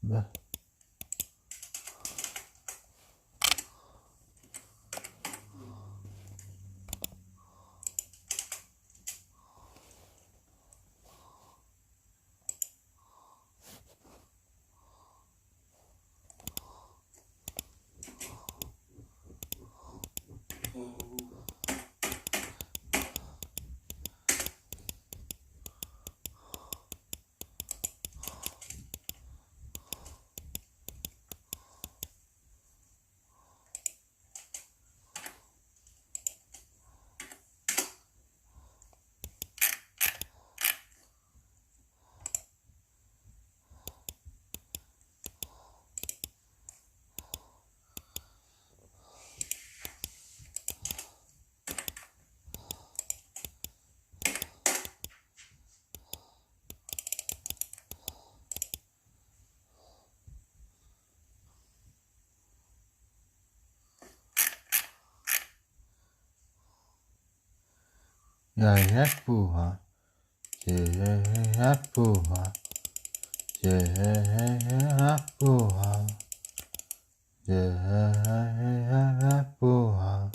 Ben, ya puha, ya puha, ya puha, ya puha.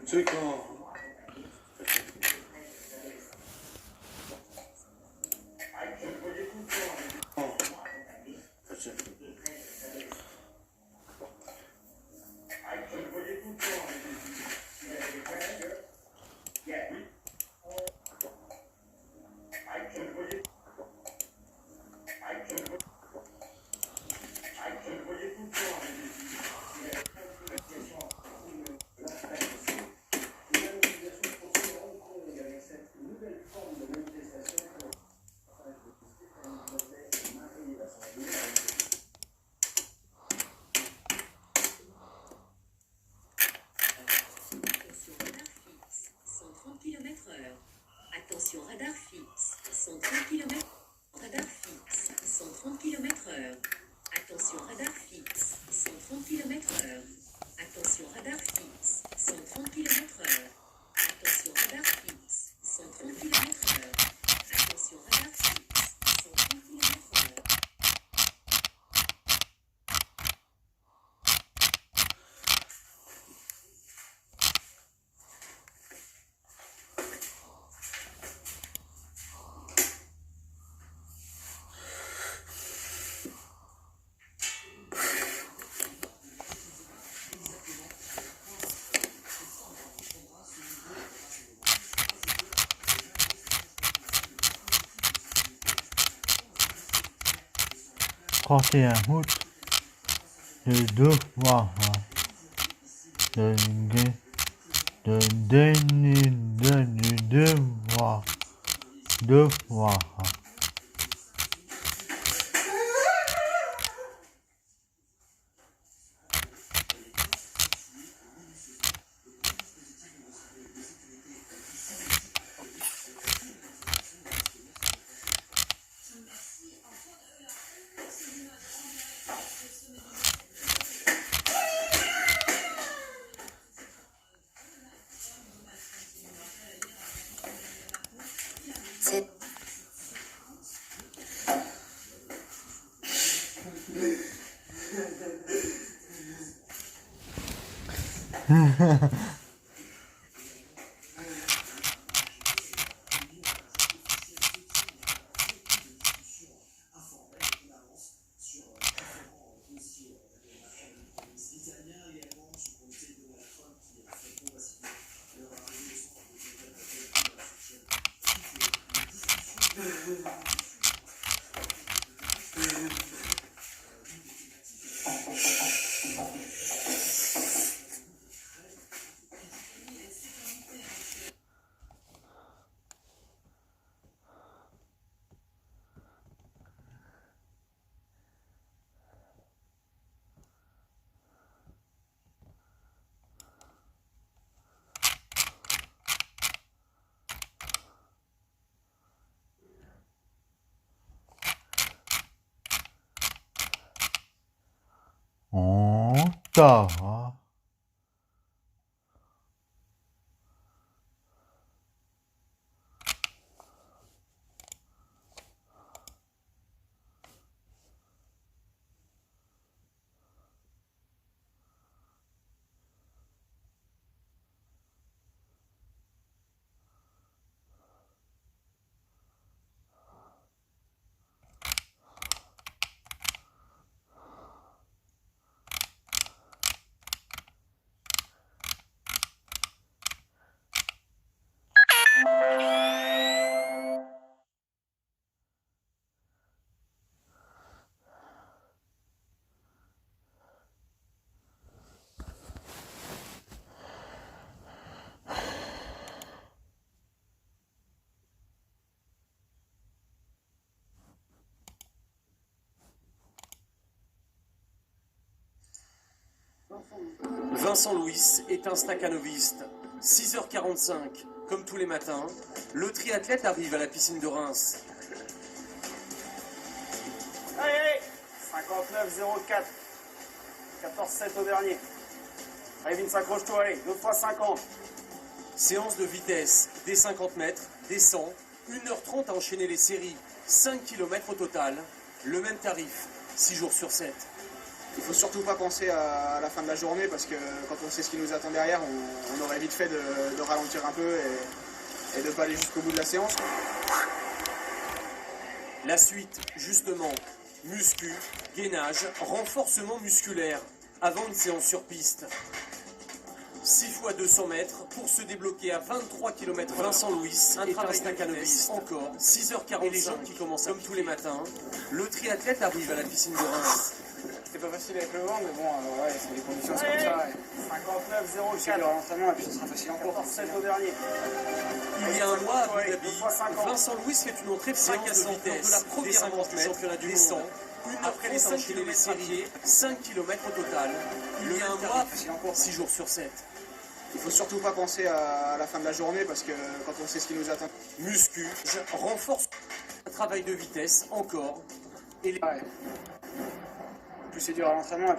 C'est quand km/h. Attention, radar fixe, 130 km. Radar fixe, 130 km/h. Attention, radar fixe, 130 km/h. Attention, radar fixe, 130 km/h. Attention, radar fixe, 130 km/h. Attention, radar fixe, 130 km/h. Août de devoir devoir. Tard. Vincent Louis est un staccanoviste. 6h45, comme tous les matins, le triathlète arrive à la piscine de Reims. Allez, 59,04. 14,7 au dernier. Allez, Vin, s'accroche-toi, allez, 2 fois 50. Séance de vitesse, des 50 mètres, des 100, 1h30 à enchaîner les séries, 5 km au total, le même tarif, 6 jours sur 7. Il faut surtout pas penser à la fin de la journée parce que quand on sait ce qui nous attend derrière, on aurait vite fait de ralentir un peu et de ne pas aller jusqu'au bout de la séance. La suite, justement, muscu, gainage, renforcement musculaire, avant une séance sur piste. 6 fois 200 mètres pour se débloquer à 23 km. Vincent Louis, un travail staccanoviste. Encore 6h45 et les gens qui commencent comme tous les matins. Le triathlète arrive à la piscine de Reims. C'était pas facile avec le vent, mais bon, ouais, c'est les conditions, c'est comme ça. Ouais. 59,04 l'entraînement et puis ce sera facile en cours. 14,7 au dernier. Il y a un mois à Abu Dhabi, Vincent Louis fait une entrée de séance de vitesse de la première manche du championnat du monde. Après les 5 km, 5 km au total. Il y a un mois, 6 jours sur 7. Il faut surtout pas penser à la fin de la journée parce que quand on sait ce qui nous attend. Muscu, renforce un travail de vitesse encore. Et les... Ouais. Plus c'est dur à l'entraînement,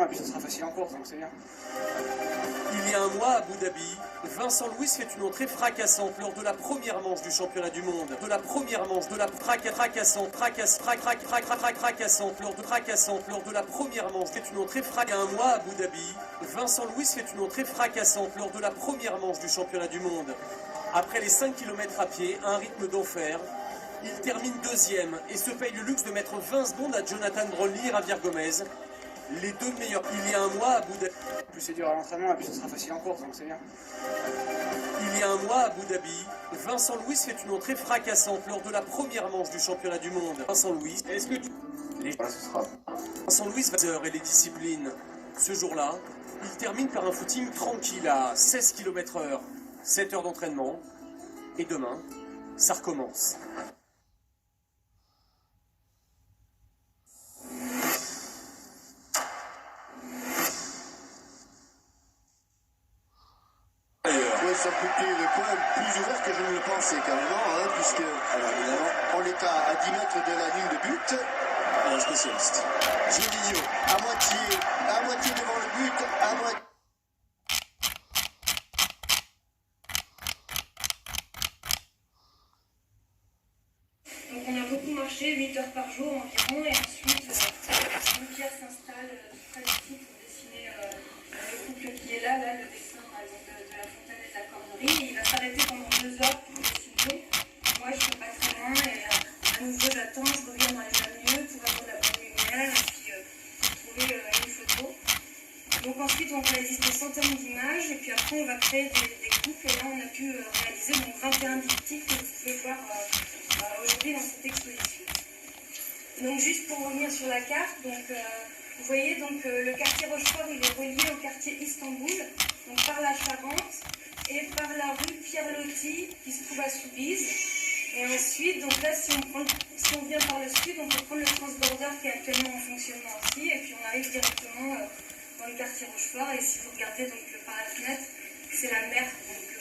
et puis ça sera facile en course, donc c'est bien. Il y a un mois à Abu Dhabi, Vincent Louis fait une entrée fracassante lors de la première manche du championnat du monde. De la première manche, de la fracassante lors de la première manche fait une entrée fracassante. Il y a un mois à Abu Dhabi, Vincent Louis fait une entrée fracassante lors de la première manche du championnat du monde. Après les 5 km à pied, un rythme d'enfer, il termine deuxième et se paye le luxe de mettre 20 secondes à Jonathan Brownlee et Javier Gomez. Les deux meilleurs. Il y a un mois à Abu Dhabi. Plus c'est dur à l'entraînement, et puis ça sera facile en course, donc c'est bien. Il y a un mois à Abu Dhabi, Vincent Louis fait une entrée fracassante lors de la première manche du championnat du monde. Vincent Louis, est-ce que Vincent Louis va et les disciplines. Ce jour-là, il termine par un footing tranquille à 16 km/h, 7 heures d'entraînement. Et demain, ça recommence. Ça peut être quand même plus ouvert que je ne le pensais carrément, hein, puisque, alors évidemment, on est à 10 mètres de la ligne de but. Un spécialiste. Juninho, à moitié devant le but, à moitié. Donc on a beaucoup marché, 8 heures par jour environ, et ensuite Jean-Pierre s'installe près d'ici pour dessiner le couple qui est là, le dessin par exemple de la fontaine et de la corderie. Et il va s'arrêter pendant 2 heures pour dessiner. Moi je suis pas très loin et à nouveau j'attends, je reviens dans les mêmes lieux pour avoir la bonne lumière et puis pour trouver une photo. Donc ensuite on réalise des centaines d'images et puis après on va créer des couples et là on a pu réaliser donc 21 diptyques que vous pouvez voir aujourd'hui dans cette exposition. Donc juste pour revenir sur la carte, donc, vous voyez donc le quartier Rochefort il est relié au quartier Istanbul, donc par la Charente et par la rue Pierre-Loti qui se trouve à Soubise. Et ensuite, donc là si on vient par le sud, on peut prendre le transborder qui est actuellement en fonctionnement aussi et puis on arrive directement dans le quartier Rochefort et si vous regardez donc par la fenêtre, c'est la mer. Donc,